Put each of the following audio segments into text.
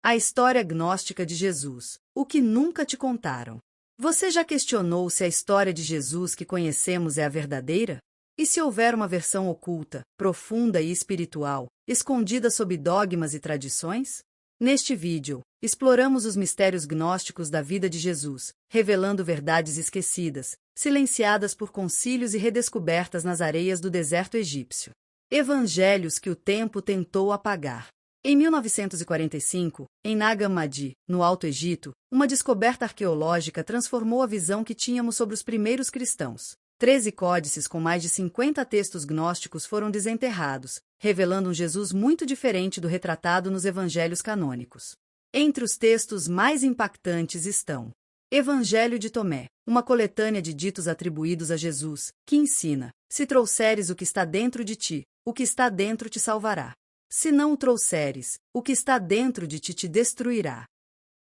A história gnóstica de Jesus. O que nunca te contaram. Você já questionou se a história de Jesus que conhecemos é a verdadeira? E se houver uma versão oculta, profunda e espiritual, escondida sob dogmas e tradições? Neste vídeo, exploramos os mistérios gnósticos da vida de Jesus, revelando verdades esquecidas, silenciadas por concílios e redescobertas nas areias do deserto egípcio. Evangelhos que o tempo tentou apagar. Em 1945, em Nag Hammadi, no Alto Egito, uma descoberta arqueológica transformou a visão que tínhamos sobre os primeiros cristãos. 13 códices com mais de 50 textos gnósticos foram desenterrados, revelando um Jesus muito diferente do retratado nos evangelhos canônicos. Entre os textos mais impactantes estão Evangelho de Tomé, uma coletânea de ditos atribuídos a Jesus, que ensina: se trouxeres o que está dentro de ti, o que está dentro te salvará. Se não o trouxeres, o que está dentro de ti te destruirá.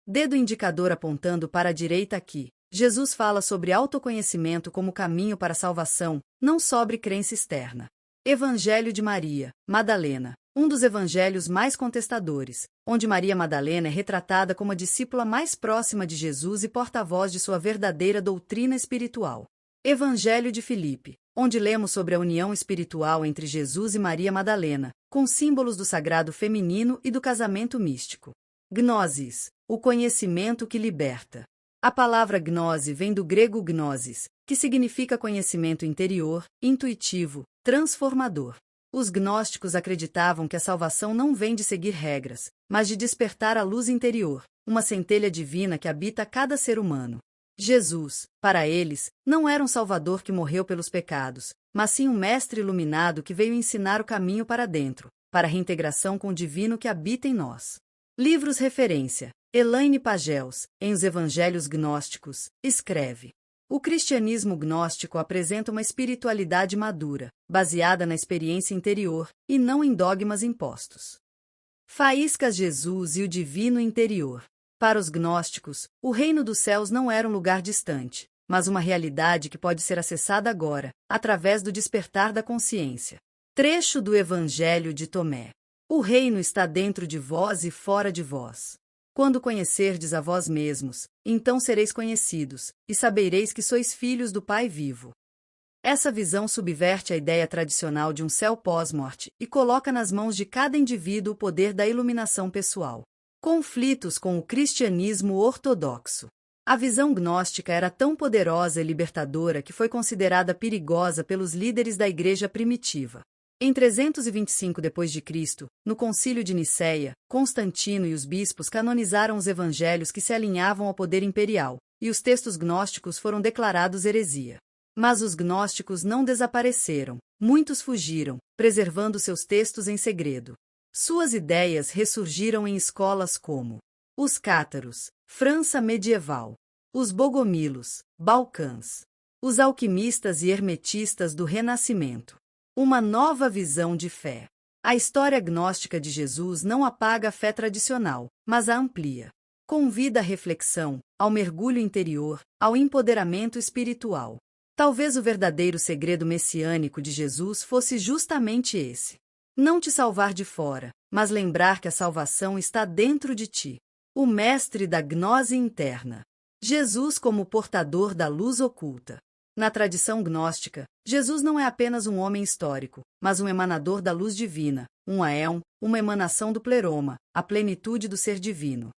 Dedo indicador apontando para a direita aqui. Jesus fala sobre autoconhecimento como caminho para a salvação, não sobre crença externa. Evangelho de Maria Madalena, um dos evangelhos mais contestadores, onde Maria Madalena é retratada como a discípula mais próxima de Jesus e porta-voz de sua verdadeira doutrina espiritual. Evangelho de Filipe, onde lemos sobre a união espiritual entre Jesus e Maria Madalena, com símbolos do sagrado feminino e do casamento místico. Gnosis, o conhecimento que liberta. A palavra gnose vem do grego gnosis, que significa conhecimento interior, intuitivo, transformador. Os gnósticos acreditavam que a salvação não vem de seguir regras, mas de despertar a luz interior, uma centelha divina que habita cada ser humano. Jesus, para eles, não era um salvador que morreu pelos pecados, mas sim um mestre iluminado que veio ensinar o caminho para dentro, para a reintegração com o divino que habita em nós. Livros referência. Elaine Pagels, em Os Evangelhos Gnósticos, escreve: o cristianismo gnóstico apresenta uma espiritualidade madura, baseada na experiência interior, e não em dogmas impostos. Faíscas Jesus e o divino interior. Para os gnósticos, o reino dos céus não era um lugar distante, mas uma realidade que pode ser acessada agora, através do despertar da consciência. Trecho do Evangelho de Tomé. O reino está dentro de vós e fora de vós. Quando conhecerdes a vós mesmos, então sereis conhecidos, e sabereis que sois filhos do Pai vivo. Essa visão subverte a ideia tradicional de um céu pós-morte e coloca nas mãos de cada indivíduo o poder da iluminação pessoal. Conflitos com o cristianismo ortodoxo. A visão gnóstica era tão poderosa e libertadora que foi considerada perigosa pelos líderes da Igreja primitiva. Em 325 d.C., no Concílio de Nicéia, Constantino e os bispos canonizaram os evangelhos que se alinhavam ao poder imperial, e os textos gnósticos foram declarados heresia. Mas os gnósticos não desapareceram, muitos fugiram, preservando seus textos em segredo. Suas ideias ressurgiram em escolas como os cátaros, França medieval, os bogomilos, Balcãs, os alquimistas e hermetistas do Renascimento. Uma nova visão de fé. A história gnóstica de Jesus não apaga a fé tradicional, mas a amplia. Convida à reflexão, ao mergulho interior, ao empoderamento espiritual. Talvez o verdadeiro segredo messiânico de Jesus fosse justamente esse. Não te salvar de fora, mas lembrar que a salvação está dentro de ti. O mestre da gnose interna. Jesus como portador da luz oculta. Na tradição gnóstica, Jesus não é apenas um homem histórico, mas um emanador da luz divina, um aeon, uma emanação do pleroma, a plenitude do ser divino.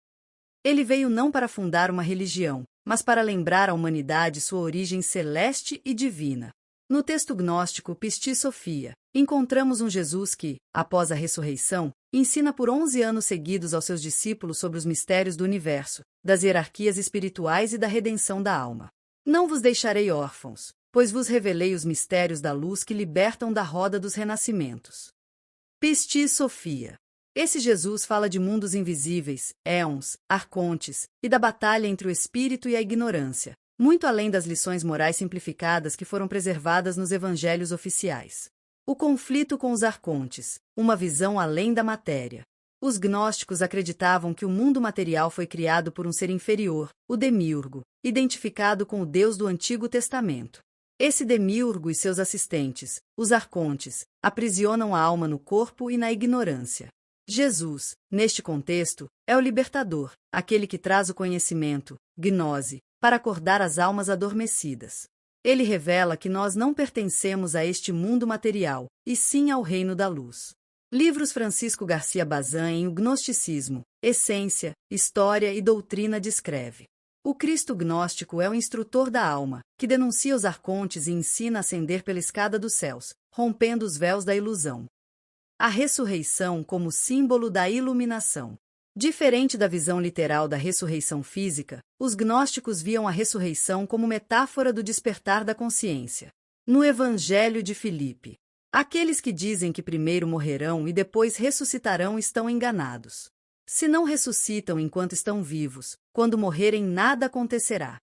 Ele veio não para fundar uma religião, mas para lembrar à humanidade sua origem celeste e divina. No texto gnóstico Pistis Sophia, encontramos um Jesus que, após a ressurreição, ensina por 11 anos seguidos aos seus discípulos sobre os mistérios do universo, das hierarquias espirituais e da redenção da alma. Não vos deixarei órfãos, pois vos revelei os mistérios da luz que libertam da roda dos renascimentos. Pistis Sophia. Esse Jesus fala de mundos invisíveis, éons, arcontes, e da batalha entre o espírito e a ignorância, muito além das lições morais simplificadas que foram preservadas nos evangelhos oficiais. O conflito com os arcontes, uma visão além da matéria. Os gnósticos acreditavam que o mundo material foi criado por um ser inferior, o Demiurgo, identificado com o Deus do Antigo Testamento. Esse Demiurgo e seus assistentes, os arcontes, aprisionam a alma no corpo e na ignorância. Jesus, neste contexto, é o libertador, aquele que traz o conhecimento, gnose, para acordar as almas adormecidas. Ele revela que nós não pertencemos a este mundo material, e sim ao reino da luz. Livros Francisco Garcia Bazin em O Gnosticismo, Essência, História e Doutrina descreve. O Cristo gnóstico é o instrutor da alma, que denuncia os arcontes e ensina a ascender pela escada dos céus, rompendo os véus da ilusão. A ressurreição como símbolo da iluminação. Diferente da visão literal da ressurreição física, os gnósticos viam a ressurreição como metáfora do despertar da consciência. No Evangelho de Filipe, aqueles que dizem que primeiro morrerão e depois ressuscitarão estão enganados. Se não ressuscitam enquanto estão vivos, quando morrerem nada acontecerá.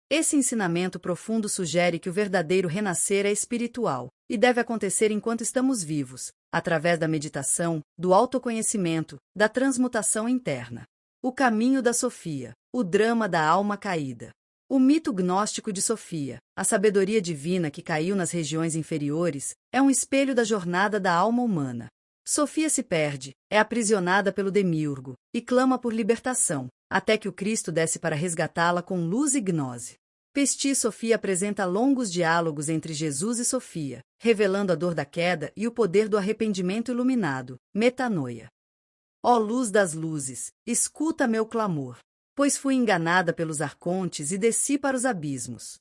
Esse ensinamento profundo sugere que o verdadeiro renascer é espiritual e deve acontecer enquanto estamos vivos, através da meditação, do autoconhecimento, da transmutação interna. O caminho da Sofia, o drama da alma caída. O mito gnóstico de Sofia, a sabedoria divina que caiu nas regiões inferiores, é um espelho da jornada da alma humana. Sofia se perde, é aprisionada pelo demiurgo, e clama por libertação, até que o Cristo desce para resgatá-la com luz e gnose. Pesti Sofia apresenta longos diálogos entre Jesus e Sofia, revelando a dor da queda e o poder do arrependimento iluminado, metanoia. Ó luz das luzes, escuta meu clamor, pois fui enganada pelos arcontes e desci para os abismos.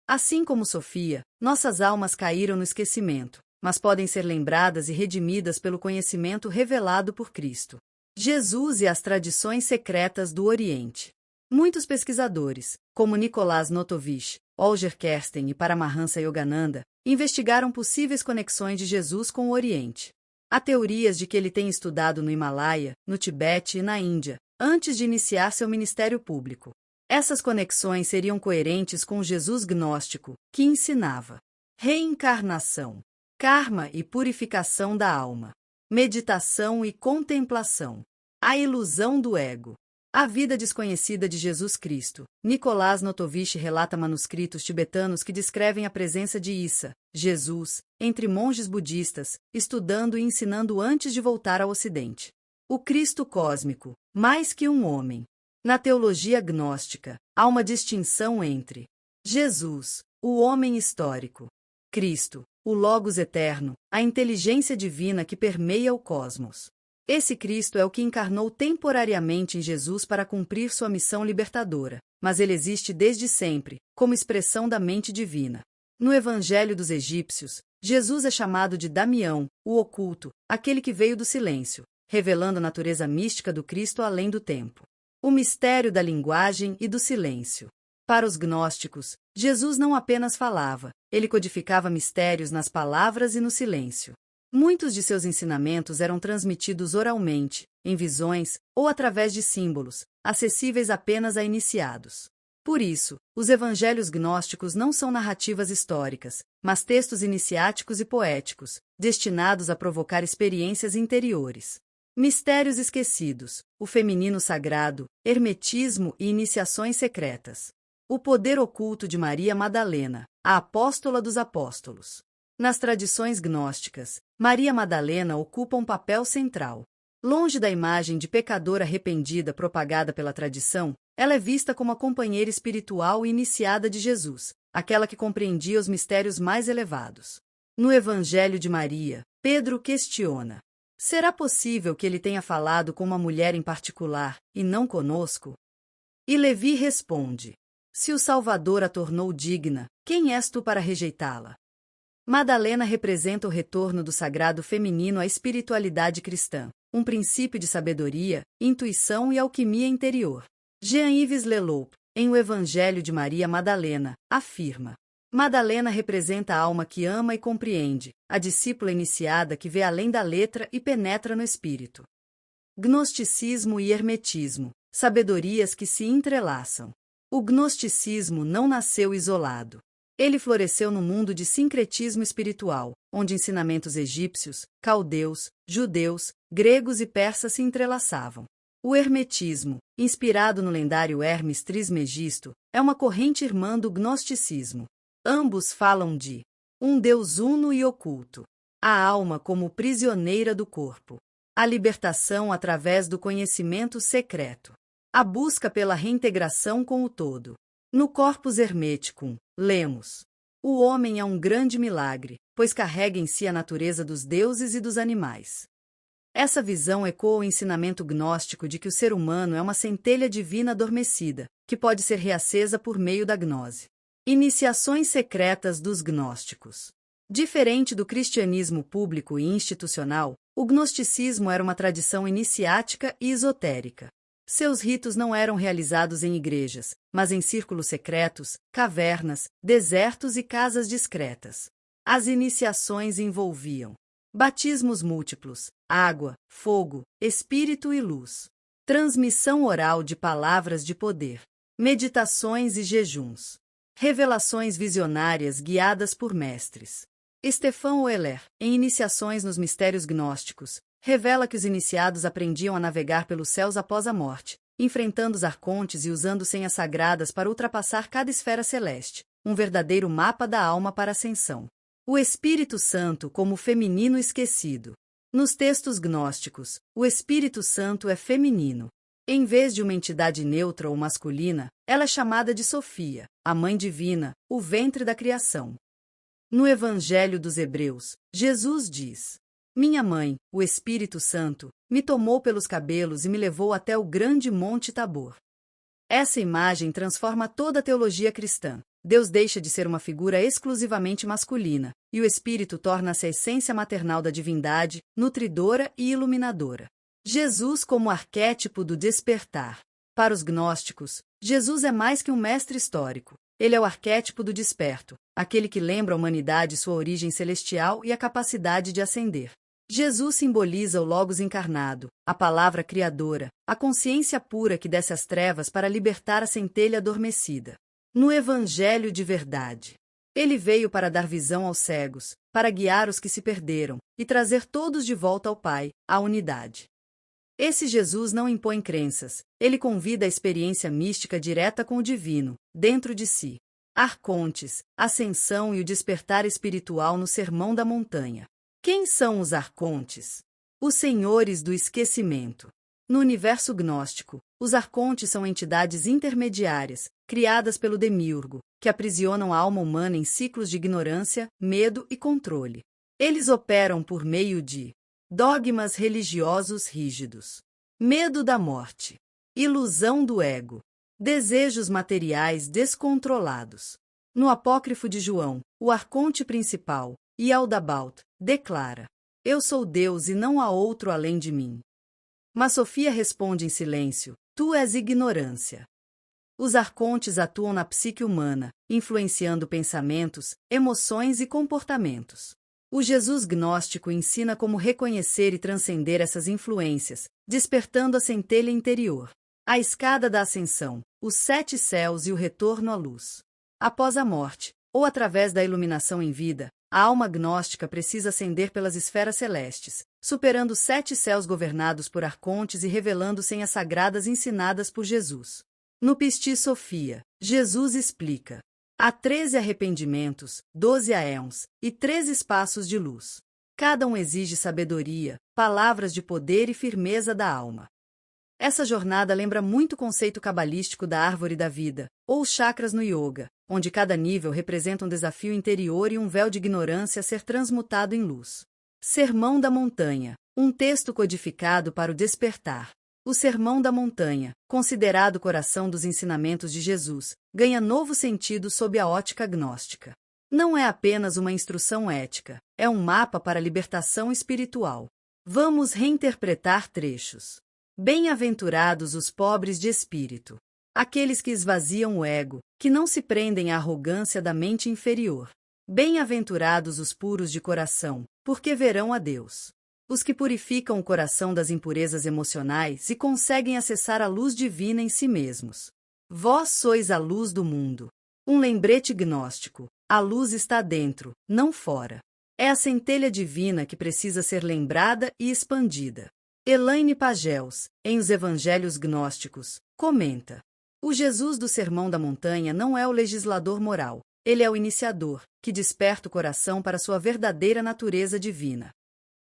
Assim como Sofia, nossas almas caíram no esquecimento, mas podem ser lembradas e redimidas pelo conhecimento revelado por Cristo. Jesus e as tradições secretas do Oriente. Muitos pesquisadores, como Nicolás Notovich, Holger Kersten e Paramahansa Yogananda, investigaram possíveis conexões de Jesus com o Oriente. Há teorias de que ele tenha estudado no Himalaia, no Tibete e na Índia, antes de iniciar seu ministério público. Essas conexões seriam coerentes com o Jesus gnóstico, que ensinava reencarnação, karma e purificação da alma, meditação e contemplação, a ilusão do ego. A vida desconhecida de Jesus Cristo. Nicolás Notovich relata manuscritos tibetanos que descrevem a presença de Issa, Jesus, entre monges budistas, estudando e ensinando antes de voltar ao Ocidente. O Cristo cósmico, mais que um homem. Na teologia gnóstica, há uma distinção entre Jesus, o homem histórico, Cristo, o Logos eterno, a inteligência divina que permeia o cosmos. Esse Cristo é o que encarnou temporariamente em Jesus para cumprir sua missão libertadora, mas ele existe desde sempre, como expressão da mente divina. No Evangelho dos Egípcios, Jesus é chamado de Damião, o oculto, aquele que veio do silêncio, revelando a natureza mística do Cristo além do tempo. O mistério da linguagem e do silêncio. Para os gnósticos, Jesus não apenas falava, ele codificava mistérios nas palavras e no silêncio. Muitos de seus ensinamentos eram transmitidos oralmente, em visões ou através de símbolos, acessíveis apenas a iniciados. Por isso, os evangelhos gnósticos não são narrativas históricas, mas textos iniciáticos e poéticos, destinados a provocar experiências interiores. Mistérios esquecidos, o feminino sagrado, hermetismo e iniciações secretas. O poder oculto de Maria Madalena, a apóstola dos apóstolos. Nas tradições gnósticas, Maria Madalena ocupa um papel central. Longe da imagem de pecadora arrependida propagada pela tradição, ela é vista como a companheira espiritual e iniciada de Jesus, aquela que compreendia os mistérios mais elevados. No Evangelho de Maria, Pedro questiona: será possível que ele tenha falado com uma mulher em particular, e não conosco? E Levi responde: se o Salvador a tornou digna, quem és tu para rejeitá-la? Madalena representa o retorno do sagrado feminino à espiritualidade cristã, um princípio de sabedoria, intuição e alquimia interior. Jean-Yves Leloup, em O Evangelho de Maria Madalena, afirma: Madalena representa a alma que ama e compreende, a discípula iniciada que vê além da letra e penetra no espírito. Gnosticismo e hermetismo, sabedorias que se entrelaçam. O gnosticismo não nasceu isolado. Ele floresceu no mundo de sincretismo espiritual, onde ensinamentos egípcios, caldeus, judeus, gregos e persas se entrelaçavam. O hermetismo, inspirado no lendário Hermes Trismegisto, é uma corrente irmã do gnosticismo. Ambos falam de um Deus uno e oculto, a alma como prisioneira do corpo. A libertação através do conhecimento secreto. A busca pela reintegração com o todo. No Corpus Hermeticum, lemos: o homem é um grande milagre, pois carrega em si a natureza dos deuses e dos animais. Essa visão ecoa o ensinamento gnóstico de que o ser humano é uma centelha divina adormecida, que pode ser reacesa por meio da gnose. Iniciações secretas dos gnósticos. Diferente do cristianismo público e institucional, o gnosticismo era uma tradição iniciática e esotérica. Seus ritos não eram realizados em igrejas, mas em círculos secretos, cavernas, desertos e casas discretas. As iniciações envolviam batismos múltiplos, água, fogo, espírito e luz, transmissão oral de palavras de poder, meditações e jejuns, revelações visionárias guiadas por mestres. Stefan Oeller, em Iniciações nos Mistérios Gnósticos, revela que os iniciados aprendiam a navegar pelos céus após a morte, enfrentando os arcontes e usando senhas sagradas para ultrapassar cada esfera celeste, um verdadeiro mapa da alma para a ascensão. O Espírito Santo como feminino esquecido. Nos textos gnósticos, o Espírito Santo é feminino. Em vez de uma entidade neutra ou masculina, ela é chamada de Sofia, a Mãe Divina, o ventre da criação. No Evangelho dos Hebreus, Jesus diz: minha mãe, o Espírito Santo, me tomou pelos cabelos e me levou até o grande Monte Tabor. Essa imagem transforma toda a teologia cristã. Deus deixa de ser uma figura exclusivamente masculina, e o Espírito torna-se a essência maternal da divindade, nutridora e iluminadora. Jesus como arquétipo do despertar. Para os gnósticos, Jesus é mais que um mestre histórico. Ele é o arquétipo do desperto, aquele que lembra à humanidade sua origem celestial e a capacidade de ascender. Jesus simboliza o Logos encarnado, a palavra criadora, a consciência pura que desce às trevas para libertar a centelha adormecida. No Evangelho de verdade. Ele veio para dar visão aos cegos, para guiar os que se perderam, e trazer todos de volta ao Pai, à unidade. Esse Jesus não impõe crenças, ele convida a experiência mística direta com o divino, dentro de si. Arcontes, ascensão e o despertar espiritual no Sermão da Montanha. Quem são os arcontes? Os senhores do esquecimento. No universo gnóstico, os arcontes são entidades intermediárias, criadas pelo demiurgo, que aprisionam a alma humana em ciclos de ignorância, medo e controle. Eles operam por meio de dogmas religiosos rígidos, medo da morte, ilusão do ego, desejos materiais descontrolados. No Apócrifo de João, o arconte principal, Yaldabaoth, declara: eu sou Deus e não há outro além de mim. Mas Sofia responde em silêncio: tu és ignorância. Os arcontes atuam na psique humana, influenciando pensamentos, emoções e comportamentos. O Jesus gnóstico ensina como reconhecer e transcender essas influências, despertando a centelha interior. A escada da ascensão, os 7 céus e o retorno à luz. Após a morte, ou através da iluminação em vida, a alma gnóstica precisa ascender pelas esferas celestes, superando 7 céus governados por arcontes e revelando senhas sagradas ensinadas por Jesus. No Pistis Sophia, Jesus explica: há 13 arrependimentos, 12 aéons e 13 espaços de luz. Cada um exige sabedoria, palavras de poder e firmeza da alma. Essa jornada lembra muito o conceito cabalístico da árvore da vida, ou chakras no yoga, onde cada nível representa um desafio interior e um véu de ignorância a ser transmutado em luz. Sermão da Montanha, um texto codificado para o despertar. O Sermão da Montanha, considerado o coração dos ensinamentos de Jesus, ganha novo sentido sob a ótica gnóstica. Não é apenas uma instrução ética, é um mapa para a libertação espiritual. Vamos reinterpretar trechos. Bem-aventurados os pobres de espírito, aqueles que esvaziam o ego, que não se prendem à arrogância da mente inferior. Bem-aventurados os puros de coração, porque verão a Deus. Os que purificam o coração das impurezas emocionais e conseguem acessar a luz divina em si mesmos. Vós sois a luz do mundo. Um lembrete gnóstico: a luz está dentro, não fora. É a centelha divina que precisa ser lembrada e expandida. Elaine Pagels, em Os Evangelhos Gnósticos, comenta: o Jesus do Sermão da Montanha não é o legislador moral, ele é o iniciador, que desperta o coração para sua verdadeira natureza divina.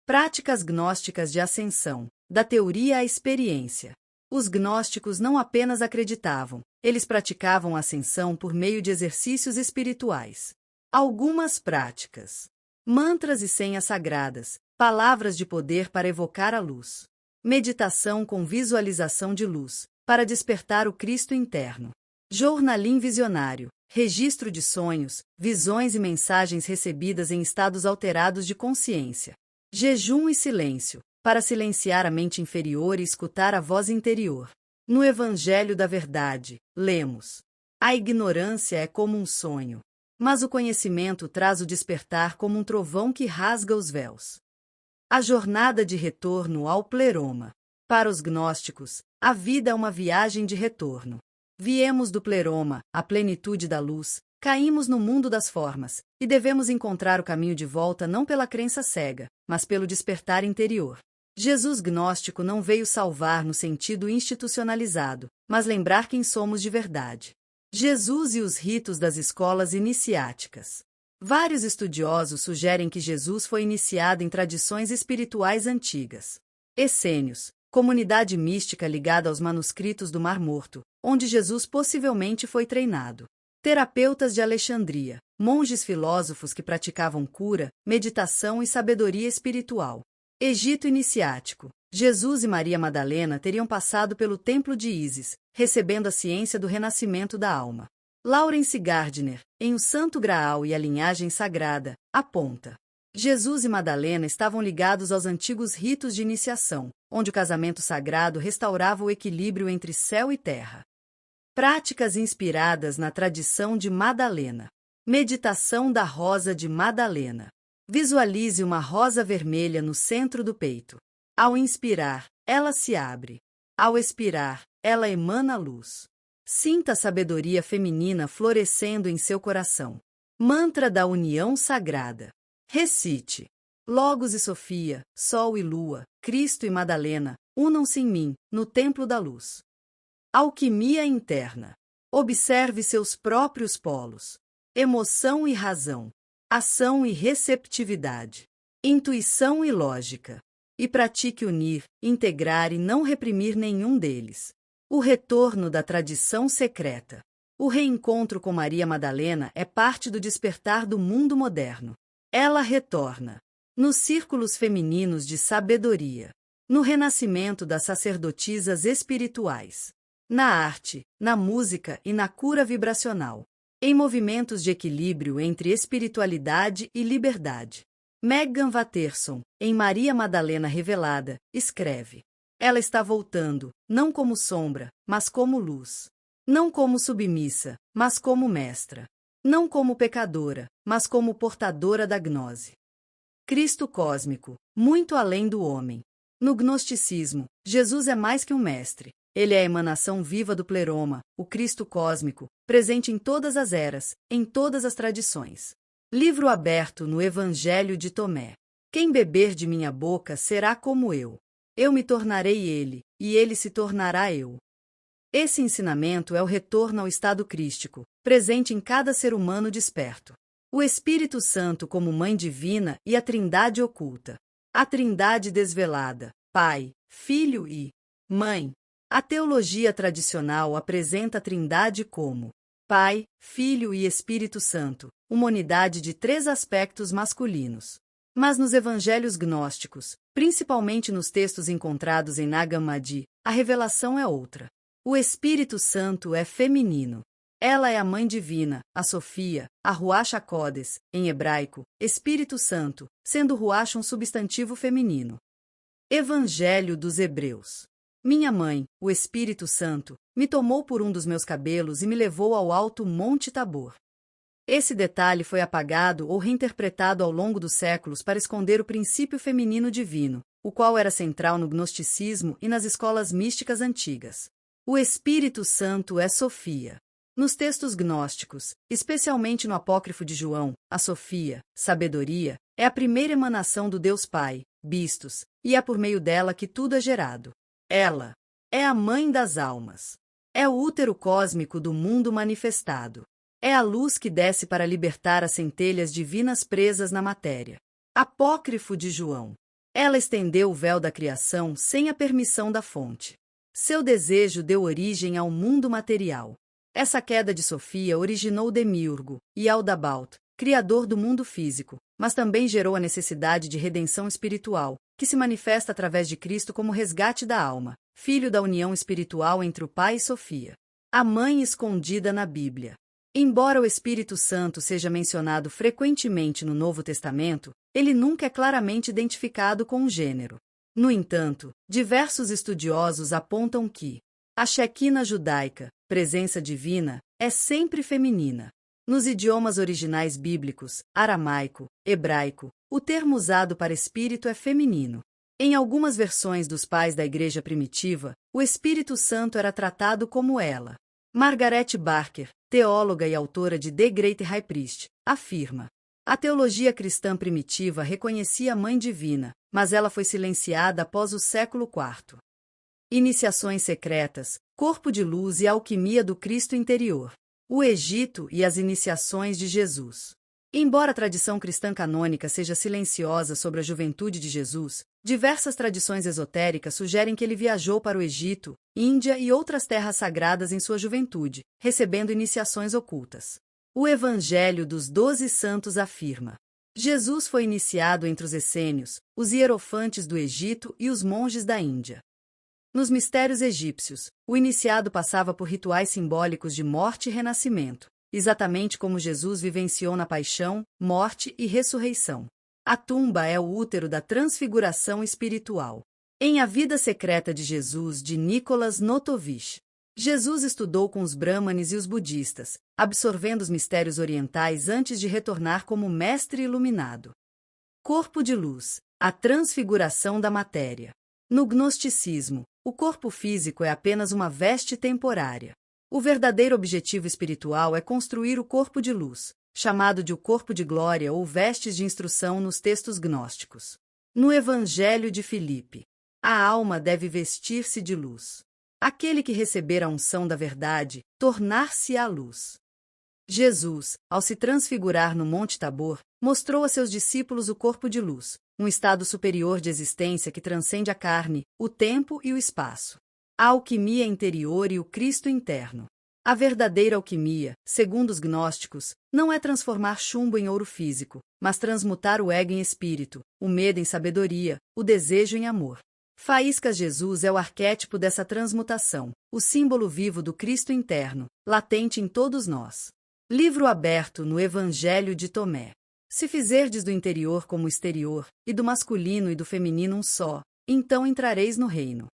Práticas gnósticas de ascensão, da teoria à experiência. Os gnósticos não apenas acreditavam, eles praticavam a ascensão por meio de exercícios espirituais. Algumas práticas: mantras e senhas sagradas, palavras de poder para evocar a luz. Meditação com visualização de luz, para despertar o Cristo interno. Jornalim visionário, registro de sonhos, visões e mensagens recebidas em estados alterados de consciência. Jejum e silêncio, para silenciar a mente inferior e escutar a voz interior. No Evangelho da Verdade, lemos: a ignorância é como um sonho, mas o conhecimento traz o despertar como um trovão que rasga os véus. A jornada de retorno ao pleroma. Para os gnósticos, a vida é uma viagem de retorno. Viemos do pleroma, a plenitude da luz, caímos no mundo das formas, e devemos encontrar o caminho de volta não pela crença cega, mas pelo despertar interior. Jesus gnóstico não veio salvar no sentido institucionalizado, mas lembrar quem somos de verdade. Jesus e os ritos das escolas iniciáticas. Vários estudiosos sugerem que Jesus foi iniciado em tradições espirituais antigas. Essênios, comunidade mística ligada aos manuscritos do Mar Morto, onde Jesus possivelmente foi treinado. Terapeutas de Alexandria, monges filósofos que praticavam cura, meditação e sabedoria espiritual. Egito iniciático. Jesus e Maria Madalena teriam passado pelo templo de Ísis, recebendo a ciência do renascimento da alma. Lawrence Gardner, em O Santo Graal e a Linhagem Sagrada, aponta: Jesus e Madalena estavam ligados aos antigos ritos de iniciação, onde o casamento sagrado restaurava o equilíbrio entre céu e terra. Práticas inspiradas na tradição de Madalena. Meditação da rosa de Madalena. Visualize uma rosa vermelha no centro do peito. Ao inspirar, ela se abre. Ao expirar, ela emana luz. Sinta a sabedoria feminina florescendo em seu coração. Mantra da união sagrada. Recite: Logos e Sofia, Sol e Lua, Cristo e Madalena, unam-se em mim, no templo da luz. Alquimia interna. Observe seus próprios polos. Emoção e razão. Ação e receptividade. Intuição e lógica. E pratique unir, integrar e não reprimir nenhum deles. O retorno da tradição secreta. O reencontro com Maria Madalena é parte do despertar do mundo moderno. Ela retorna nos círculos femininos de sabedoria, no renascimento das sacerdotisas espirituais, na arte, na música e na cura vibracional, em movimentos de equilíbrio entre espiritualidade e liberdade. Megan Watterson, em Maria Madalena Revelada, escreve: ela está voltando, não como sombra, mas como luz. Não como submissa, mas como mestra. Não como pecadora, mas como portadora da gnose. Cristo cósmico, muito além do homem. No gnosticismo, Jesus é mais que um mestre. Ele é a emanação viva do pleroma, o Cristo cósmico, presente em todas as eras, em todas as tradições. Livro aberto no Evangelho de Tomé. Quem beber de minha boca será como eu. Eu me tornarei ele, e ele se tornará eu. Esse ensinamento é o retorno ao estado crístico, presente em cada ser humano desperto. O Espírito Santo como Mãe Divina e a Trindade oculta. A Trindade desvelada, Pai, Filho e Mãe. A teologia tradicional apresenta a Trindade como Pai, Filho e Espírito Santo, uma unidade de 3 aspectos masculinos. Mas nos evangelhos gnósticos, principalmente nos textos encontrados em Nag Hammadi, a revelação é outra. O Espírito Santo é feminino. Ela é a Mãe Divina, a Sofia, a Ruach HaKodesh, em hebraico, Espírito Santo, sendo Ruach um substantivo feminino. Evangelho dos Hebreus. Minha mãe, o Espírito Santo, me tomou por um dos meus cabelos e me levou ao alto Monte Tabor. Esse detalhe foi apagado ou reinterpretado ao longo dos séculos para esconder o princípio feminino divino, o qual era central no gnosticismo e nas escolas místicas antigas. O Espírito Santo é Sofia. Nos textos gnósticos, especialmente no Apócrifo de João, a Sofia, sabedoria, é a primeira emanação do Deus Pai, Bistos, e é por meio dela que tudo é gerado. Ela é a mãe das almas. É o útero cósmico do mundo manifestado. É a luz que desce para libertar as centelhas divinas presas na matéria. Apócrifo de João. Ela estendeu o véu da criação sem a permissão da fonte. Seu desejo deu origem ao mundo material. Essa queda de Sofia originou Demiurgo e Aldabaoth, criador do mundo físico, mas também gerou a necessidade de redenção espiritual, que se manifesta através de Cristo como resgate da alma, filho da união espiritual entre o Pai e Sofia. A mãe escondida na Bíblia. Embora o Espírito Santo seja mencionado frequentemente no Novo Testamento, ele nunca é claramente identificado com um gênero. No entanto, diversos estudiosos apontam que a Shequina judaica, presença divina, é sempre feminina. Nos idiomas originais bíblicos, aramaico, hebraico, o termo usado para espírito é feminino. Em algumas versões dos pais da Igreja primitiva, o Espírito Santo era tratado como ela. Margaret Barker, teóloga e autora de The Great High Priest, afirma: a teologia cristã primitiva reconhecia a Mãe Divina, mas ela foi silenciada após o século IV. Iniciações secretas, corpo de luz e alquimia do Cristo interior. O Egito e as iniciações de Jesus. Embora a tradição cristã canônica seja silenciosa sobre a juventude de Jesus, diversas tradições esotéricas sugerem que ele viajou para o Egito, Índia e outras terras sagradas em sua juventude, recebendo iniciações ocultas. O Evangelho dos 12 Santos afirma: Jesus foi iniciado entre os essênios, os hierofantes do Egito e os monges da Índia. Nos mistérios egípcios, o iniciado passava por rituais simbólicos de morte e renascimento, exatamente como Jesus vivenciou na paixão, morte e ressurreição. A tumba é o útero da transfiguração espiritual. Em A Vida Secreta de Jesus, de Nicholas Notovich, Jesus estudou com os brahmanes e os budistas, absorvendo os mistérios orientais antes de retornar como mestre iluminado. Corpo de luz, a transfiguração da matéria. No gnosticismo, o corpo físico é apenas uma veste temporária. O verdadeiro objetivo espiritual é construir o corpo de luz, chamado de o corpo de glória ou vestes de instrução nos textos gnósticos. No Evangelho de Filipe, a alma deve vestir-se de luz. Aquele que receber a unção da verdade, tornar-se-á luz. Jesus, ao se transfigurar no Monte Tabor, mostrou a seus discípulos o corpo de luz, um estado superior de existência que transcende a carne, o tempo e o espaço. A alquimia interior e o Cristo interno. A verdadeira alquimia, segundo os gnósticos, não é transformar chumbo em ouro físico, mas transmutar o ego em espírito, o medo em sabedoria, o desejo em amor. Faíscas Jesus é o arquétipo dessa transmutação, o símbolo vivo do Cristo interno, latente em todos nós. Livro aberto no Evangelho de Tomé. Se fizerdes do interior como o exterior, e do masculino e do feminino um só, então entrareis no reino.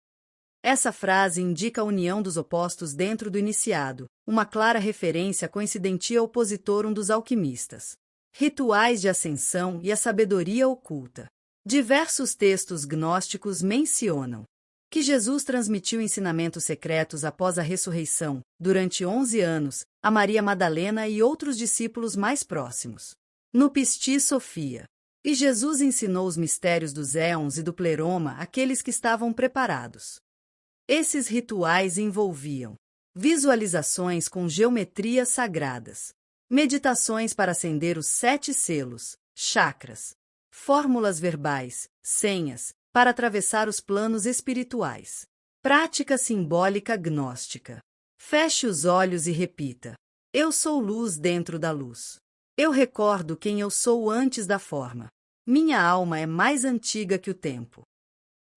Essa frase indica a união dos opostos dentro do iniciado, uma clara referência à coincidentia opositorum dos alquimistas. Rituais de ascensão e a sabedoria oculta. Diversos textos gnósticos mencionam que Jesus transmitiu ensinamentos secretos após a ressurreição, durante 11 anos, a Maria Madalena e outros discípulos mais próximos. No Pistis Sophia. E Jesus ensinou os mistérios dos éons e do pleroma àqueles que estavam preparados. Esses rituais envolviam visualizações com geometrias sagradas, meditações para acender os 7 selos, chakras, fórmulas verbais, senhas, para atravessar os planos espirituais. Prática simbólica gnóstica. Feche os olhos e repita: eu sou luz dentro da luz. Eu recordo quem eu sou antes da forma. Minha alma é mais antiga que o tempo.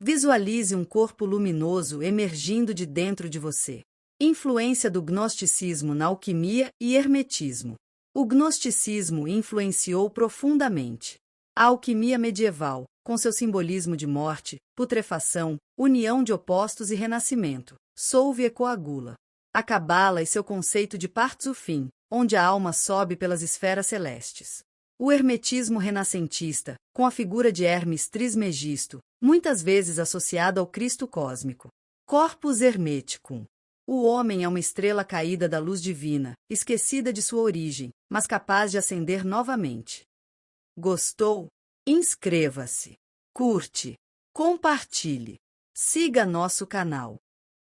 Visualize um corpo luminoso emergindo de dentro de você. Influência do gnosticismo na alquimia e hermetismo. O gnosticismo influenciou profundamente a alquimia medieval, com seu simbolismo de morte, putrefação, união de opostos e renascimento, solve e coagula. A cabala e seu conceito de partes o fim, onde a alma sobe pelas esferas celestes. O hermetismo renascentista, com a figura de Hermes Trismegisto, muitas vezes associado ao Cristo cósmico. Corpus Hermeticum. O homem é uma estrela caída da luz divina, esquecida de sua origem, mas capaz de acender novamente. Gostou? Inscreva-se, curte, compartilhe, siga nosso canal.